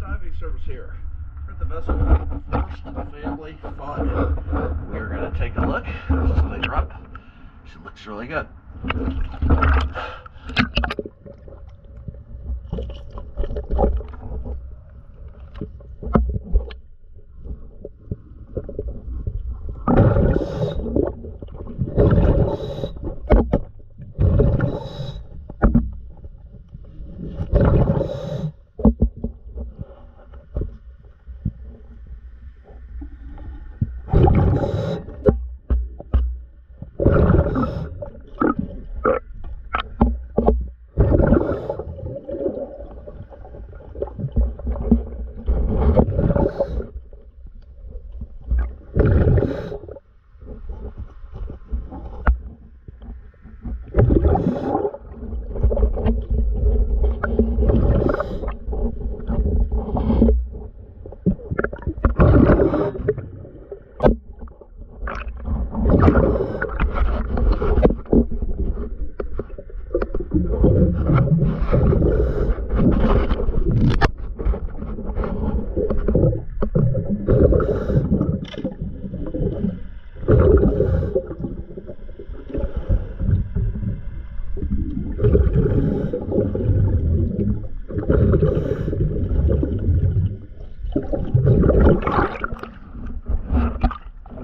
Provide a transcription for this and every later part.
diving service here. We're at the vessel First Family Fun. We're going to take a look. Let's clean her up. She looks really good.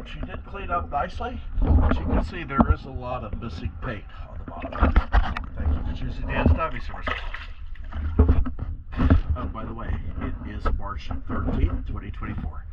She did clean up nicely. As you can see, there is a lot of missing paint on the bottom. Thank you for choosing Dan's Diving Service. Oh, by the way, it is March 13th, 2024.